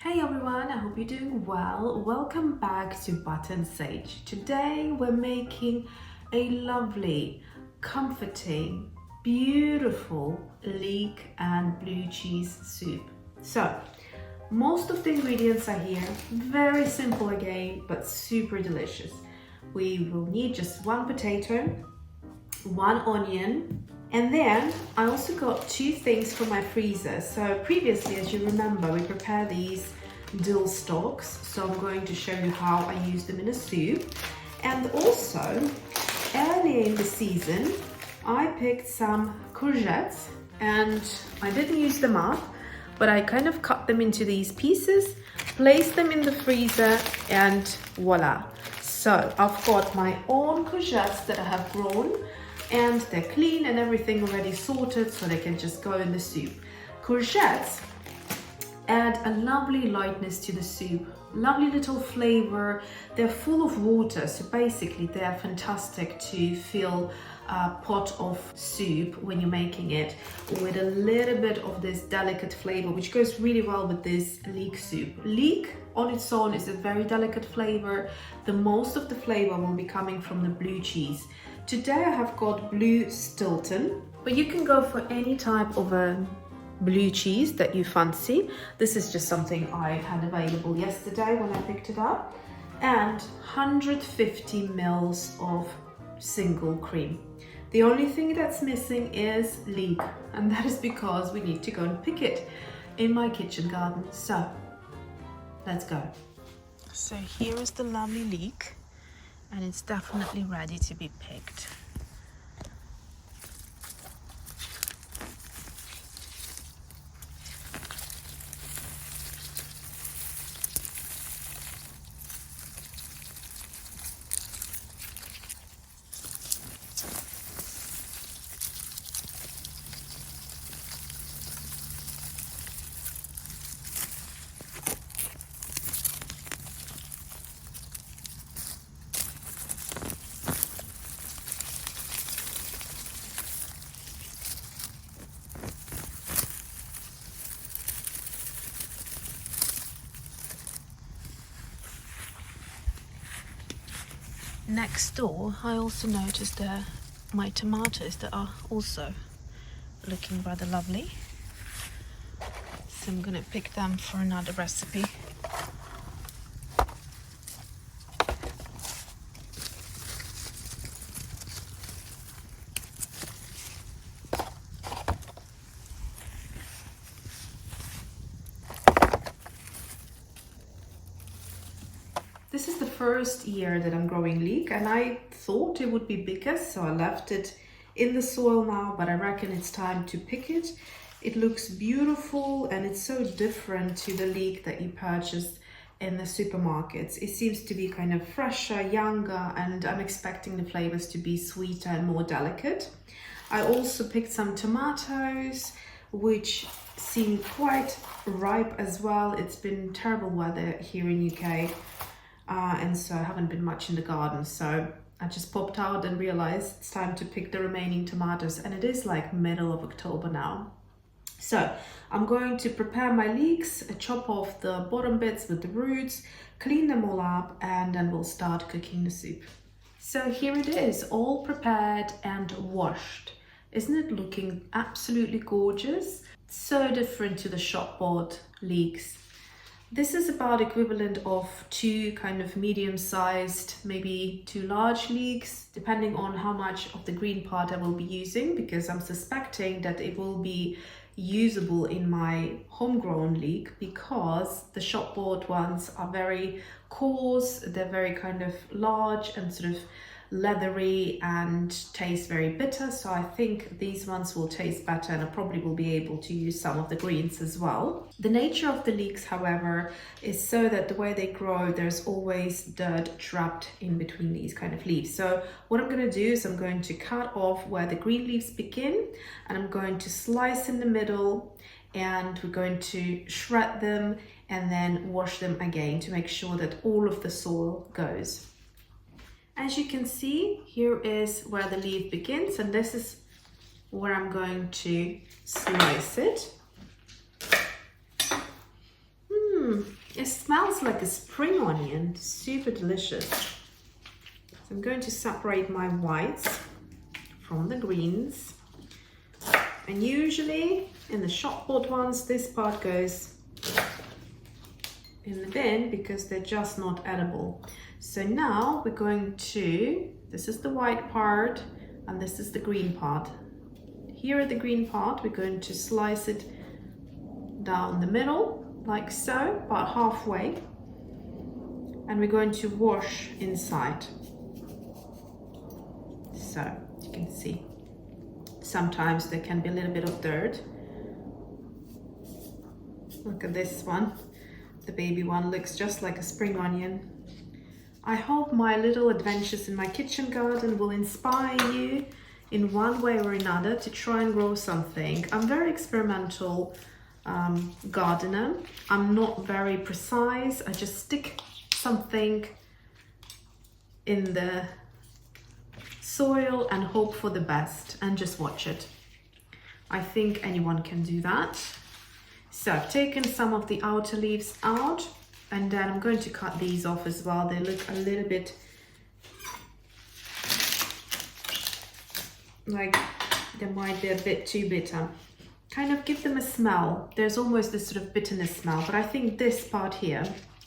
Hey everyone, I hope you're doing well. Welcome back to Butter and Sage. Today we're making a lovely, comforting, beautiful leek and blue cheese soup. So, most of the ingredients are here, very simple again, but super delicious. We will need just one potato, one onion, and then I also got two things from my freezer. So previously, as you remember, we prepared these dill stalks. So I'm going to show you how I use them in a soup. And also, earlier in the season, I picked some courgettes and I didn't use them up, but I kind of cut them into these pieces, placed them in the freezer, and voila. So I've got my own courgettes that I have grown, and they're clean and everything already sorted, so they can just go in the soup. Courgettes add a lovely lightness to the soup, lovely little flavor. They're full of water, so basically they're fantastic to fill a pot of soup when you're making it with a little bit of this delicate flavor, which goes really well with this leek soup. Leek on its own is a very delicate flavor. The most of the flavor will be coming from the blue cheese. Today I have got blue Stilton, but you can go for any type of a blue cheese that you fancy. This is just something I had available yesterday when I picked it up. And 150 mils of single cream. The only thing that's missing is leek, and that is because we need to go and pick it in my kitchen garden. So let's go. So here is the lovely leek, and it's definitely ready to be picked. Next door, I also noticed my tomatoes that are also looking rather lovely. So I'm gonna pick them for another recipe. This is the first year that I'm growing leek, and I thought it would be bigger, so I left it in the soil now, but I reckon it's time to pick it. It looks beautiful and it's so different to the leek that you purchase in the supermarkets. It seems to be kind of fresher, younger, and I'm expecting the flavors to be sweeter and more delicate. I also picked some tomatoes, which seem quite ripe as well. It's been terrible weather here in UK. And so I haven't been much in the garden, so I just popped out and realized it's time to pick the remaining tomatoes, and it is like middle of October now. So I'm going to prepare my leeks, chop off the bottom bits with the roots, clean them all up, and then we'll start cooking the soup. So here it is, all prepared and washed. Isn't it looking absolutely gorgeous? So different to the shop bought leeks. This is about equivalent of two kind of medium-sized, maybe two large leeks, depending on how much of the green part I will be using, because I'm suspecting that it will be usable in my homegrown leek, because the shop-bought ones are very coarse, they're very kind of large and sort of leathery and taste very bitter. So I think these ones will taste better, and I probably will be able to use some of the greens as well. The nature of the leeks, however, is so that the way they grow, there's always dirt trapped in between these kind of leaves. So what I'm going to do is I'm going to cut off where the green leaves begin, and I'm going to slice in the middle, and we're going to shred them and then wash them again to make sure that all of the soil goes. As you can see, here is where the leaf begins, and this is where I'm going to slice it. It smells like a spring onion, super delicious. So I'm going to separate my whites from the greens. And usually in the shop bought ones, this part goes in the bin because they're just not edible. So now we're going to, this is the white part and this is the green part. Here at the green part, we're going to slice it down the middle, like so, about halfway. And we're going to wash inside. So, you can see, sometimes there can be a little bit of dirt. Look at this one. The baby one looks just like a spring onion. I hope my little adventures in my kitchen garden will inspire you in one way or another to try and grow something. I'm very experimental gardener. I'm not very precise. I just stick something in the soil and hope for the best and just watch it. I think anyone can do that. So I've taken some of the outer leaves out and then I'm going to cut these off as well. They look a little bit like they might be a bit too bitter. Kind of give them a smell. There's almost this sort of bitterness smell, but I think this part here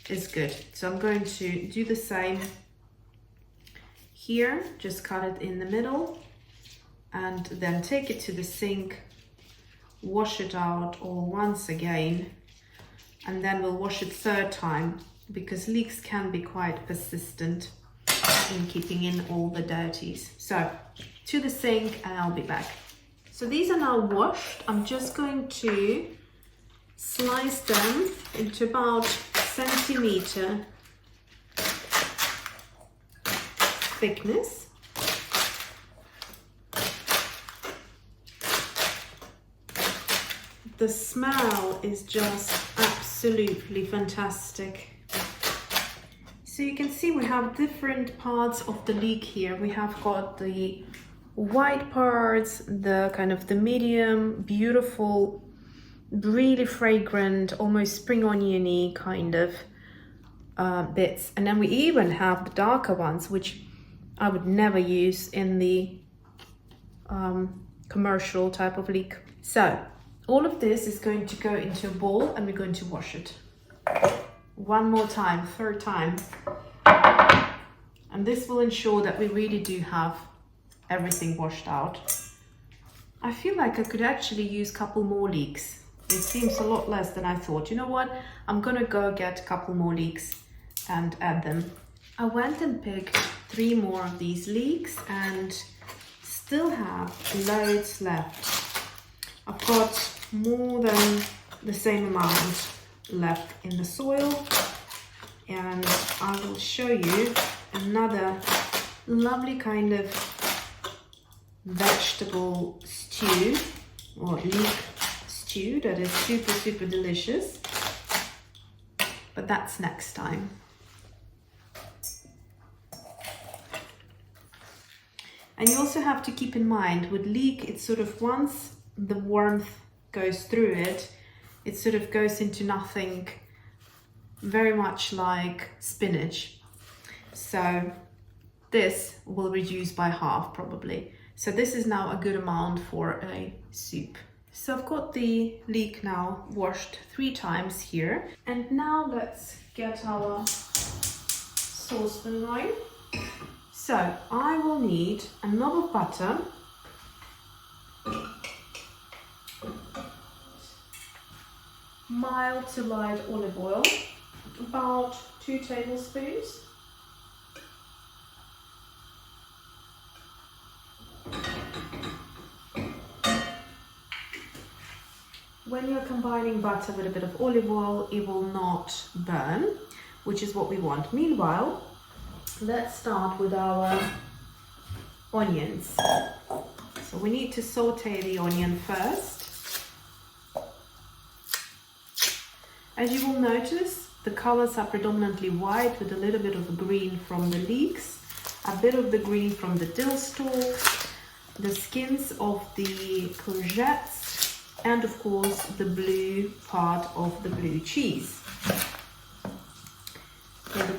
is good. So I'm going to do the same here, just cut it in the middle and then take it to the sink, wash it out all once again, and then we'll wash it third time because leeks can be quite persistent in keeping in all the dirties. So to the sink and I'll be back. So these are now washed. I'm just going to slice them into about centimeter thickness. The smell is just absolutely fantastic. So you can see we have different parts of the leek here. We have got the white parts, the kind of the medium, beautiful, really fragrant, almost spring onion-y kind of bits. And then we even have the darker ones, which I would never use in the commercial type of leek. So all of this is going to go into a bowl and we're going to wash it. One more time, third time. And this will ensure that we really do have everything washed out. I feel like I could actually use a couple more leeks. It seems a lot less than I thought. You know what? I'm gonna go get a couple more leeks and add them. I went and picked 3 more of these leeks and still have loads left. I've got more than the same amount left in the soil, and I will show you another lovely kind of vegetable stew or leek stew that is super delicious, but that's next time. And you also have to keep in mind with leek, it's sort of once the warmth goes through it, it sort of goes into nothing, very much like spinach. So this will reduce by half probably. So this is now a good amount for a soup. So I've got the leek now washed 3 times here. And now let's get our saucepan going. So I will need a knob of butter, mild to light olive oil, about 2 tablespoons. When you're combining butter with a bit of olive oil, it will not burn, which is what we want. Meanwhile, let's start with our onions. So we need to saute the onion first. As you will notice, the colors are predominantly white with a little bit of green from the leeks, a bit of the green from the dill stalks, the skins of the courgettes, and of course the blue part of the blue cheese.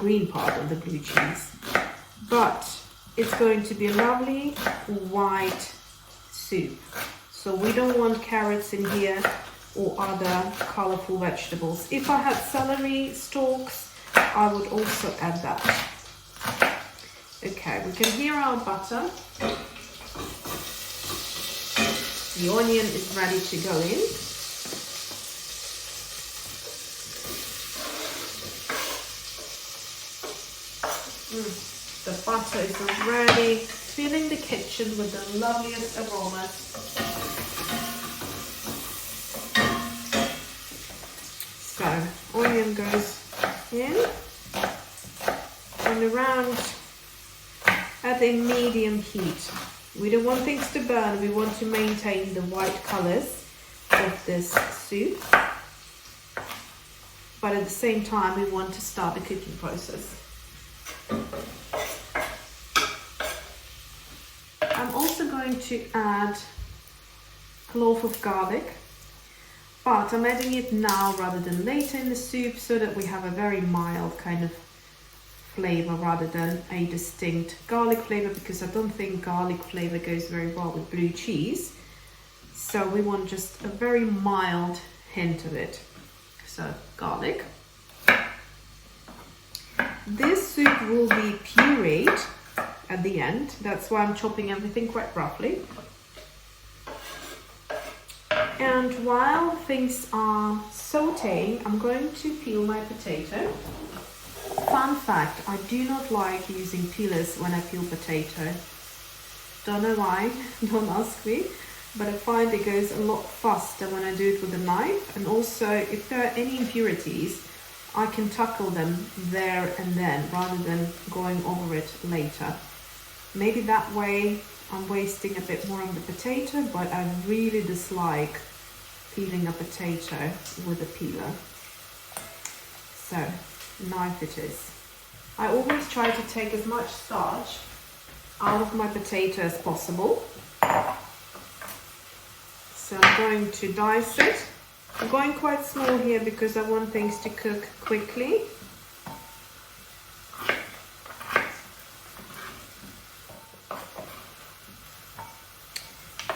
green part of the blue cheese. But it's going to be a lovely white soup. So we don't want carrots in here or other colorful vegetables. If I had celery stalks, I would also add that. Okay, we can hear our butter. The onion is ready to go in. The butter is already filling the kitchen with the loveliest aromas. So, onion goes in and around at a medium heat. We don't want things to burn, we want to maintain the white colors of this soup. But at the same time, we want to start the cooking process. I'm also going to add a clove of garlic, but I'm adding it now rather than later in the soup so that we have a very mild kind of flavor rather than a distinct garlic flavor, because I don't think garlic flavor goes very well with blue cheese. So we want just a very mild hint of it. So garlic. This soup will be pureed at the end. That's why I'm chopping everything quite roughly. And while things are sauteing, I'm going to peel my potato. Fun fact, I do not like using peelers when I peel potato. Don't know why, don't ask me, but I find it goes a lot faster when I do it with a knife. And also, if there are any impurities, I can tackle them there and then rather than going over it later. Maybe that way I'm wasting a bit more on the potato, but I really dislike peeling a potato with a peeler. So, knife it is. I always try to take as much starch out of my potato as possible. So I'm going to dice it. I'm going quite small here because I want things to cook quickly.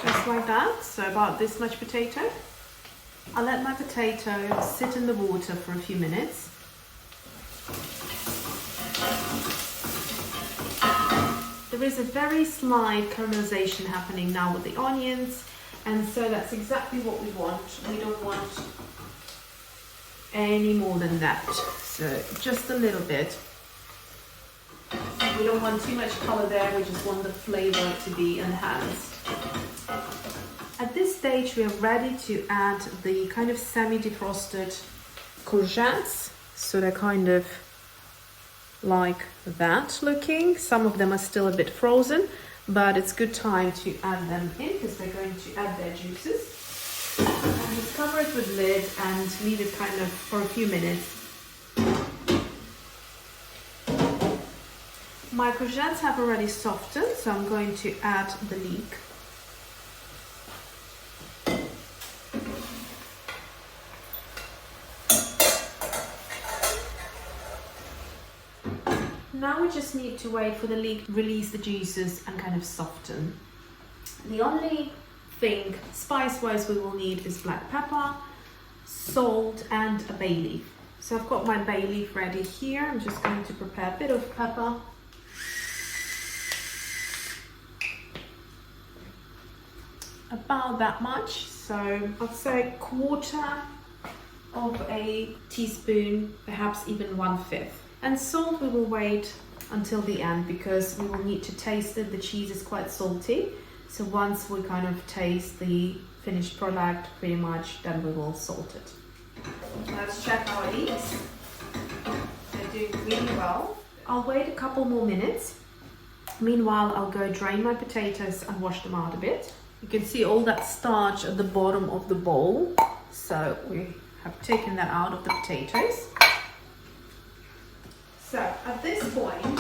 Just like that, so about this much potato. I'll let my potato sit in the water for a few minutes. There is a very slight caramelization happening now with the onions, and so that's exactly what we want. We don't want any more than that, so just a little bit. We don't want too much color there, we just want the flavor to be enhanced. At this stage we are ready to add the kind of semi-defrosted courgettes, so they're kind of like that looking. Some of them are still a bit frozen, but it's good time to add them in because they're going to add their juices. And just cover it with lid and leave it kind of for a few minutes. My courgettes have already softened, so I'm going to add the leek. Now we just need to wait for the leek to release the juices and kind of soften. The only thing spice-wise we will need is black pepper, salt and a bay leaf. So I've got my bay leaf ready here. I'm just going to prepare a bit of pepper. About that much, so I'd say 1/4 of a teaspoon, perhaps even 1/5. And salt we will wait until the end because we will need to taste it. The cheese is quite salty, so once we kind of taste the finished product pretty much, then we will salt it. Let's check our leeks. They're doing really well. I'll wait a couple more minutes. Meanwhile, I'll go drain my potatoes and wash them out a bit. You can see all that starch at the bottom of the bowl, so we have taken that out of the potatoes. So at this point,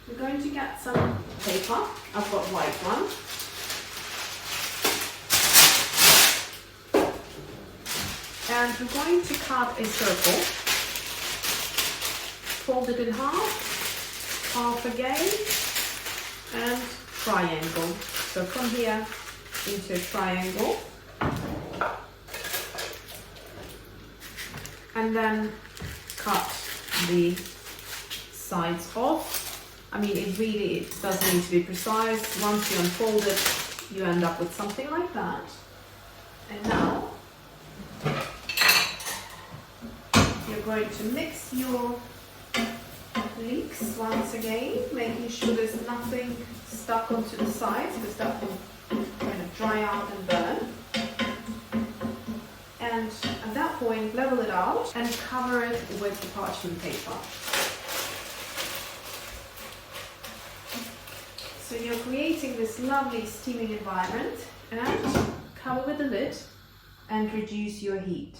we're going to get some paper. I've got white one. And we're going to cut a circle fold it in half again, and triangle. So from here into a triangle, and then cut the sides off. I mean, it doesn't need to be precise. Once you unfold it, you end up with something like that. And now you're going to mix your leeks once again, making sure there's nothing stuck onto the sides, because that will kind of dry out and burn. And at that point, level it out and cover it with the parchment paper. So you're creating this lovely steaming environment, and cover with the lid and reduce your heat.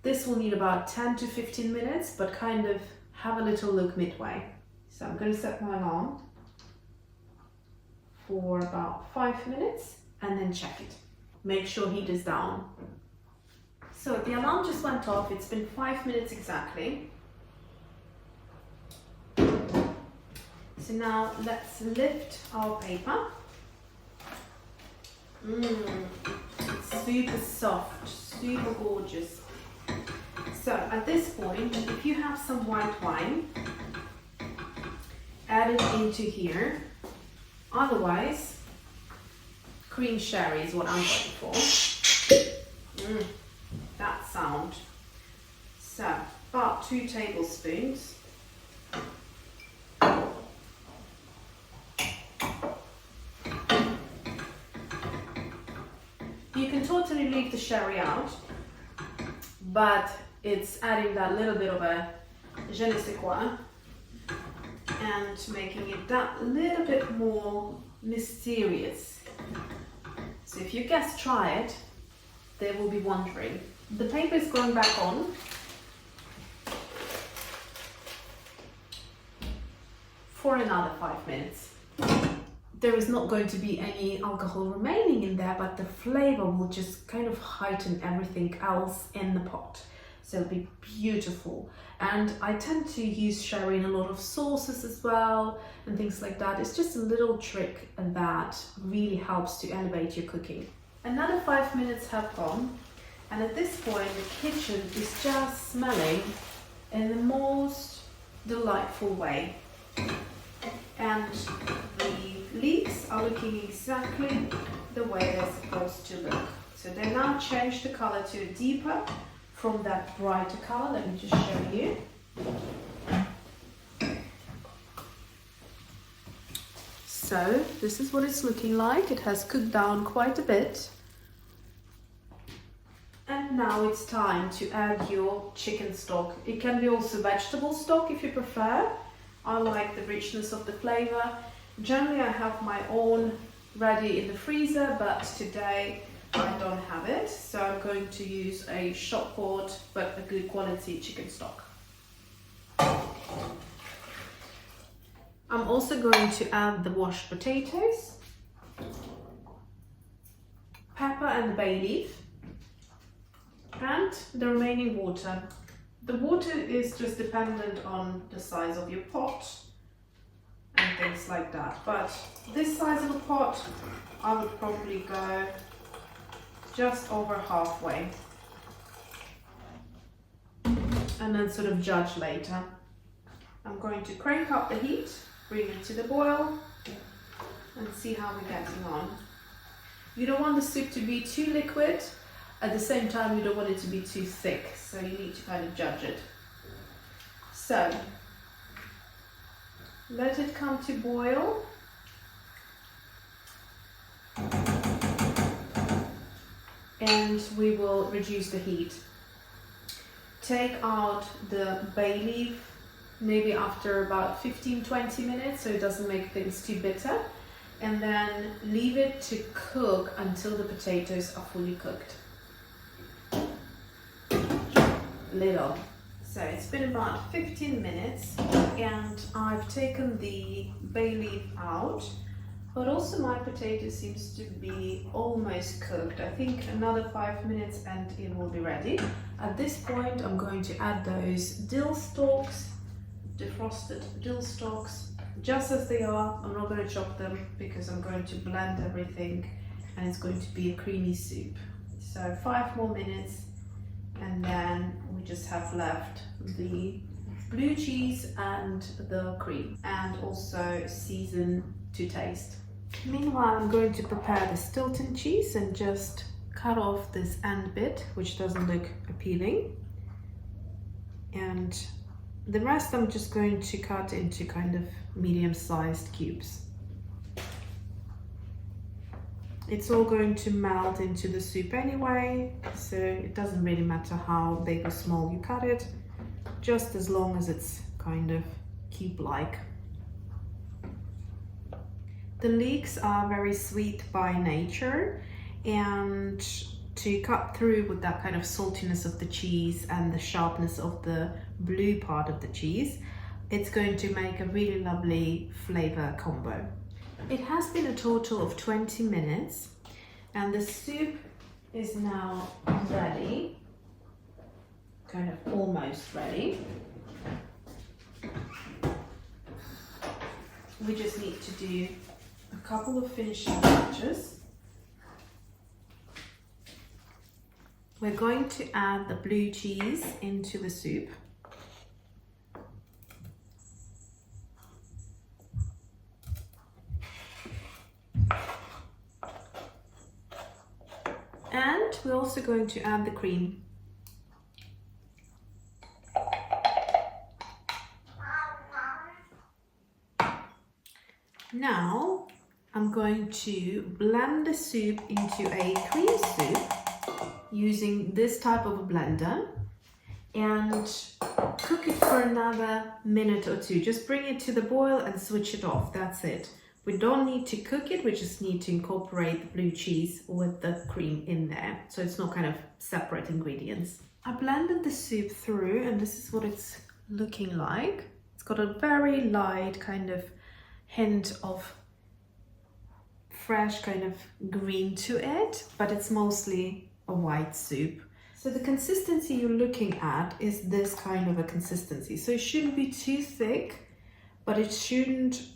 This will need about 10 to 15 minutes, but kind of have a little look midway. So I'm going to set my alarm for about 5 minutes and then check it. Make sure heat is down. So the alarm just went off. It's been 5 minutes exactly. So now let's lift our paper. It's super soft, super gorgeous. So at this point, if you have some white wine, add it into here. Otherwise, cream sherry is what I'm going for. That sound. So about 2 tablespoons. You can totally leave the sherry out, but it's adding that little bit of a je ne sais quoi and making it that little bit more mysterious. So if your guests try it, they will be wondering. The paper is going back on. For another 5 minutes. There is not going to be any alcohol remaining in there, but the flavor will just kind of heighten everything else in the pot. So it'll be beautiful. And I tend to use sherry in a lot of sauces as well and things like that. It's just a little trick that really helps to elevate your cooking. Another 5 minutes have gone, and at this point the kitchen is just smelling in the most delightful way. And the leeks are looking exactly the way they're supposed to look. So they now change the color to a deeper from that brighter color. Let me just show you. So this is what it's looking like. It has cooked down quite a bit. And now it's time to add your chicken stock. It can be also vegetable stock if you prefer. I like the richness of the flavor. Generally I have my own ready in the freezer, but today I don't have it. So I'm going to use a shop bought but a good quality chicken stock. I'm also going to add the washed potatoes, pepper and the bay leaf, and the remaining water. The water is just dependent on the size of your pot and things like that. But this size of a pot, I would probably go just over halfway. And then sort of judge later. I'm going to crank up the heat, bring it to the boil, and see how we're getting on. You don't want the soup to be too liquid. At the same time, you don't want it to be too thick, so you need to kind of judge it. So, let it come to boil. And we will reduce the heat. Take out the bay leaf, maybe after about 15-20 minutes, so it doesn't make things too bitter. And then leave it to cook until the potatoes are fully cooked. Lid on. So it's been about 15 minutes and I've taken the bay leaf out, but also my potato seems to be almost cooked. I think another 5 minutes and it will be ready. At this point I'm going to add those dill stalks defrosted dill stalks just as they are. I'm not going to chop them because I'm going to blend everything and it's going to be a creamy soup. So 5 more minutes and then we just have left the blue cheese and the cream, and also season to taste. Meanwhile, I'm going to prepare the Stilton cheese and just cut off this end bit, which doesn't look appealing. And the rest I'm just going to cut into kind of medium-sized cubes. It's all going to melt into the soup anyway, so it doesn't really matter how big or small you cut it, just as long as it's kind of cube-like. The leeks are very sweet by nature, and to cut through with that kind of saltiness of the cheese and the sharpness of the blue part of the cheese, it's going to make a really lovely flavor combo. It has been a total of 20 minutes and the soup is now ready, kind of almost ready. We just need to do a couple of finishing touches. We're going to add the blue cheese into the soup. And we're also going to add the cream. Now I'm going to blend the soup into a cream soup using this type of a blender and cook it for another minute or two. Just bring it to the boil and switch it off. That's it. We don't need to cook it, we just need to incorporate the blue cheese with the cream in there, so it's not kind of separate ingredients. I blended the soup through and this is what it's looking like. It's got a very light kind of hint of fresh kind of green to it, but it's mostly a white soup. So the consistency you're looking at is this kind of a consistency. So it shouldn't be too thick, but it shouldn't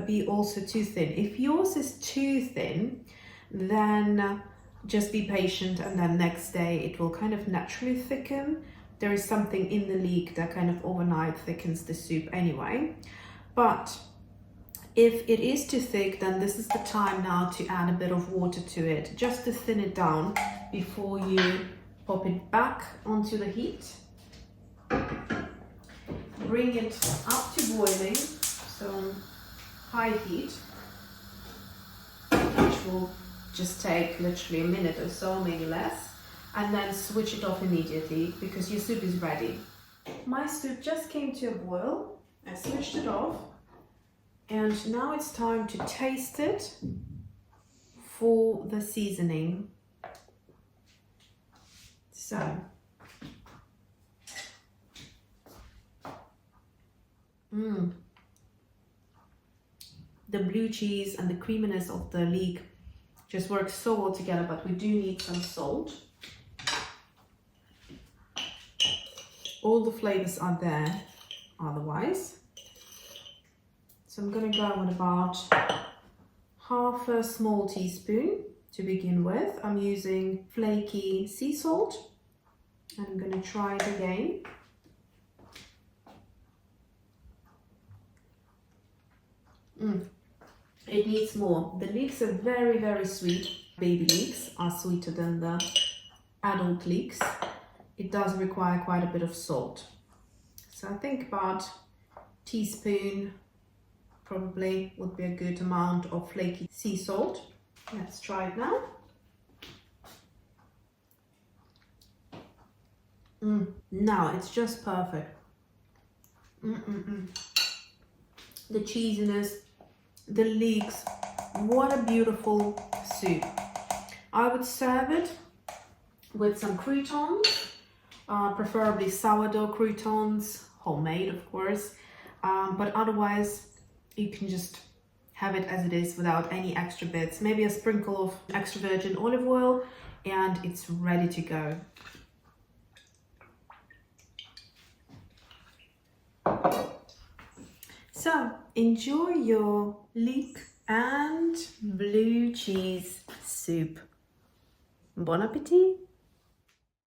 be also too thin. If yours is too thin, then just be patient and then next day it will kind of naturally thicken. There is something in the leek that kind of overnight thickens the soup anyway. But if it is too thick, then this is the time now to add a bit of water to it, just to thin it down before you pop it back onto the heat. Bring it up to boiling, so on high heat, which will just take literally a minute or so, maybe less, and then switch it off immediately because your soup is ready. My soup just came to a boil. I switched it off, and now it's time to taste it for the seasoning. So, the blue cheese and the creaminess of the leek just work so well together, but we do need some salt. All the flavors are there otherwise. So I'm going to go with about half a small teaspoon to begin with. I'm using flaky sea salt. I'm going to try it again. It needs more. The leeks are very, very sweet. Baby leeks are sweeter than the adult leeks. It does require quite a bit of salt. So I think about a teaspoon probably would be a good amount of flaky sea salt. Let's try it now. Now it's just perfect. The cheesiness, the leeks, what a beautiful soup. I would serve it with some croutons, preferably sourdough croutons, homemade of course, but otherwise you can just have it as it is without any extra bits. Maybe a sprinkle of extra virgin olive oil and it's ready to go. So enjoy your leek and blue cheese soup. Bon appetit!